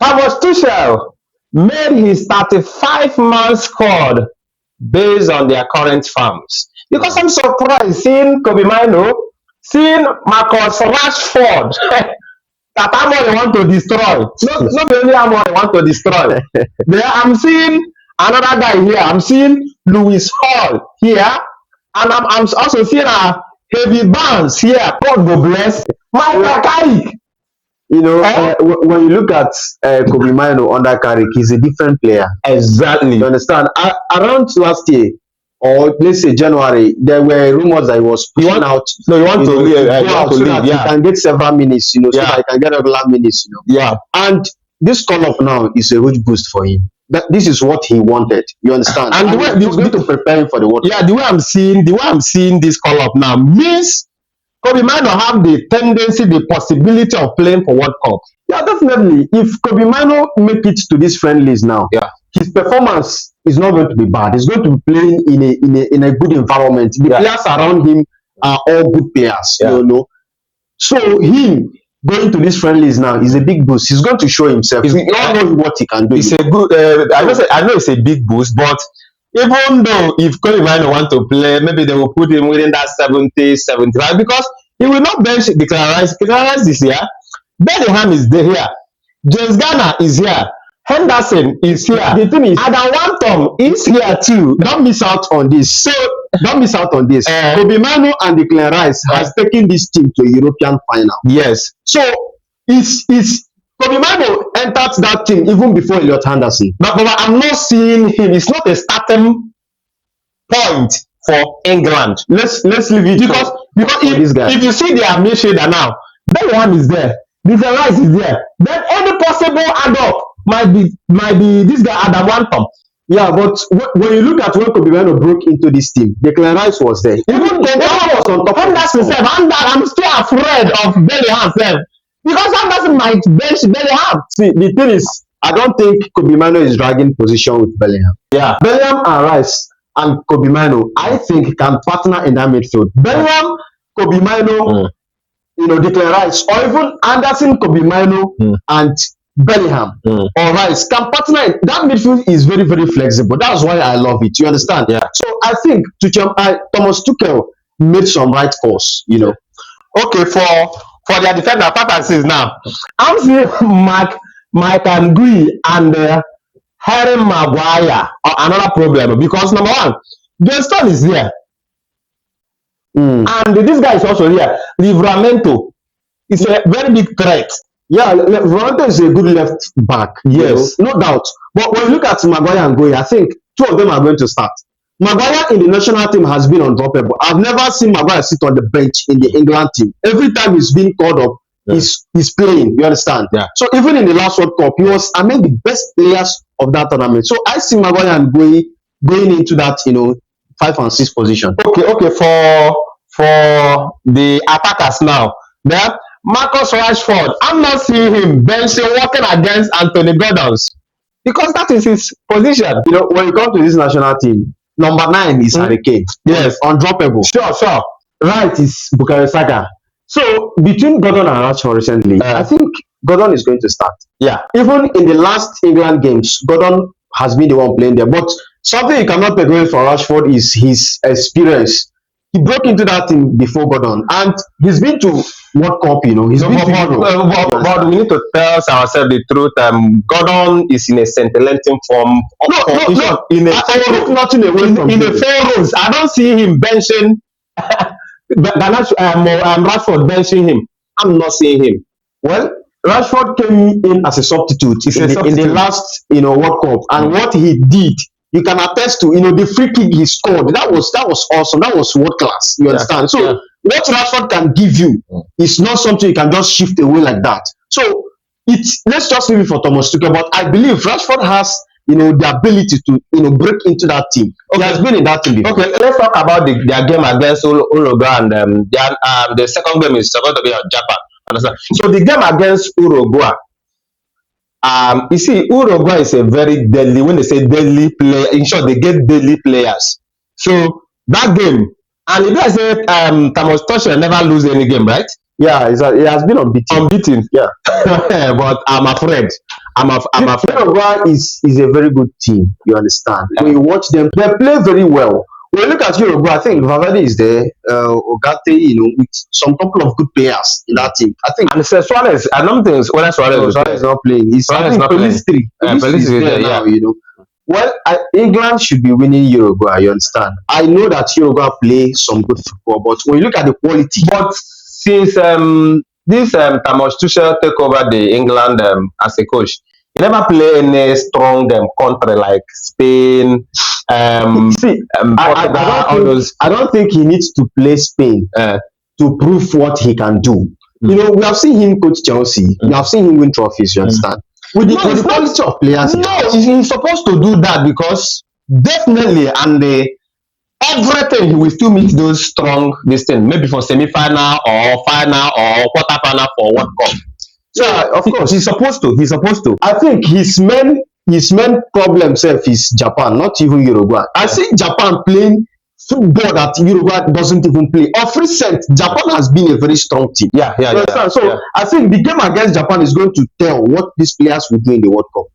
Thomas Tuchel made his 35-man squad based on their current forms. Because I'm surprised seeing Kobe Mino, seeing Marcus Rashford, that Amon want to destroy. Not only Amon want to destroy. There, I'm seeing another guy here. I'm seeing Lewis Hall here. And I'm also seeing a Heavy Barnes here. God go bless. Michael Carrick. When you look at Kobe Mino under Carrick, he's a different player. Exactly. You understand? Around last year, or let's say January, there were rumors that he was pushing out. No, you want to leave. So that he can get several minutes, so that he can get regular minutes, Yeah. And this call up now is a huge boost for him. This is what he wanted. You understand? And the way he's going to prepare him for the World Cup. Yeah, the way I'm seeing this call up now means Kobe Mino have the tendency, the possibility of playing for World Cup. Yeah, definitely. If Kobe Mino make it to these friendlies now, his performance is not going to be bad. He's going to be playing in a good environment. The players around him are all good players. So him going to these friendlies now is a big boost. He's going to show himself. We all know what he can do. It's a good. I know it's a big boost, but even though if Kobe Mino want to play, maybe they will put him within that 70, 75 because he will not bench Declan Rice. Declan Rice is here. Bellingham is there here. James Garner is here. Henderson is here. The thing is, Adam Wanton is here too. Don't miss out on this. Don't miss out on this. Kobe Mino and Declan Rice has taken this team to a European final. Yes. So it's Kobe Mino entered that team even before Elliot Henderson. But I'm not seeing him. It's not a starting point for England. Let's leave it because if you see their midfielder now, Bellingham is there. Declan Rice is there. Then any possible add-up might be this guy Adam Wanton. Yeah, but when you look at when Kobe Mino broke into this team, Declan Rice was there. Even Declan was on top. Henderson said, I'm still afraid of Bellingham because Henderson might bench Bellingham. See, the thing is, I don't think Kobe Mino is dragging position with Bellingham. Yeah, Bellingham and Rice and Kobe Mino, I think, can partner in that midfield. Bellingham, Kobe Mino, Declan Rice, or even Anderson, Kobe Mino, and Bellingham or Rice can partner. That midfield is very, very flexible. That's why I love it. You understand? Yeah. So I think Thomas Tuchel made some right calls. Okay, for their defender purposes now, I'm seeing Mike Angui and Harry Maguire another problem because number one, Johnston is here. And this guy is also here. Livramento is a very big threat. Yeah, Livramento is a good left back. Yes, no doubt. But when you look at Maguire and Goya, I think two of them are going to start. Maguire in the national team has been undroppable. I've never seen Maguire sit on the bench in the England team. Every time he's been called up, he's playing. You understand? Yeah. So even in the last World Cup, he was among the best players of that tournament. So I see Maguire and Goya going into that 5 and 6 position. Okay. For the attackers now, there Marcus Rashford. I'm not seeing him benching working against Anthony Gordon's because that is his position. When you come to this national team, number 9 is Harry Kane. Yes, undroppable. Sure. Right is Bukayo Saka. So between Gordon and Rashford recently, I think Gordon is going to start. Yeah. Even in the last England games, Gordon has been the one playing there. But something you cannot take away from Rashford is his experience. He broke into that team before Gordon, and he's been to World Cup. He's been to but we need to tell ourselves the truth. Gordon is in a scintillating form. In the 4 rows. I don't see him benching. Rashford benching him. I'm not seeing him. Well, Rashford came in as a substitute in the last World Cup, and what he did, you can attest to. The free kick he scored, that was awesome. That was world class. You understand? So what Rashford can give you is not something you can just shift away like that. So let's just leave it for Thomas Tuchel. But I believe Rashford has the ability to break into that team. He has been in that team before. Okay, let's talk about their game against Uruguay, and the second game is supposed to be on Japan. Understand? So the game against Uruguay, you see, Uruguay is a very deadly. When they say deadly player, in short, they get deadly players. So that game, and if I say Thomas Tuchel never lose any game, right? Yeah, he has been unbeaten. Yeah. But I'm afraid I'm afraid. Uruguay is a very good team. You understand? When you watch them, they play very well. When you look at Uruguay, I think Valverde is there, Ogate, with some couple of good players in that team. I think. And Suarez, I don't think whether Suarez is not playing. Suarez is not playing. Pelistri is there now, Well, England should be winning Uruguay. You understand? I know that Uruguay play some good football, but when you look at the quality, but since this Thomas Tuchel take over the England as a coach, he never play any strong country like Spain. Portugal, I don't think he needs to play Spain to prove what he can do. We have seen him coach Chelsea. We have seen him win trophies. You understand? With the quality of players. No, he's supposed to do that because definitely everything he will still meet those strong maybe for semi-final or final or quarter-final for World Cup. So of course he's supposed to. I think his main problem self is Japan, not even Uruguay. I see Japan playing football that Uruguay doesn't even play. Of recent, Japan has been a very strong team. So I think the game against Japan is going to tell what these players will do in the World Cup.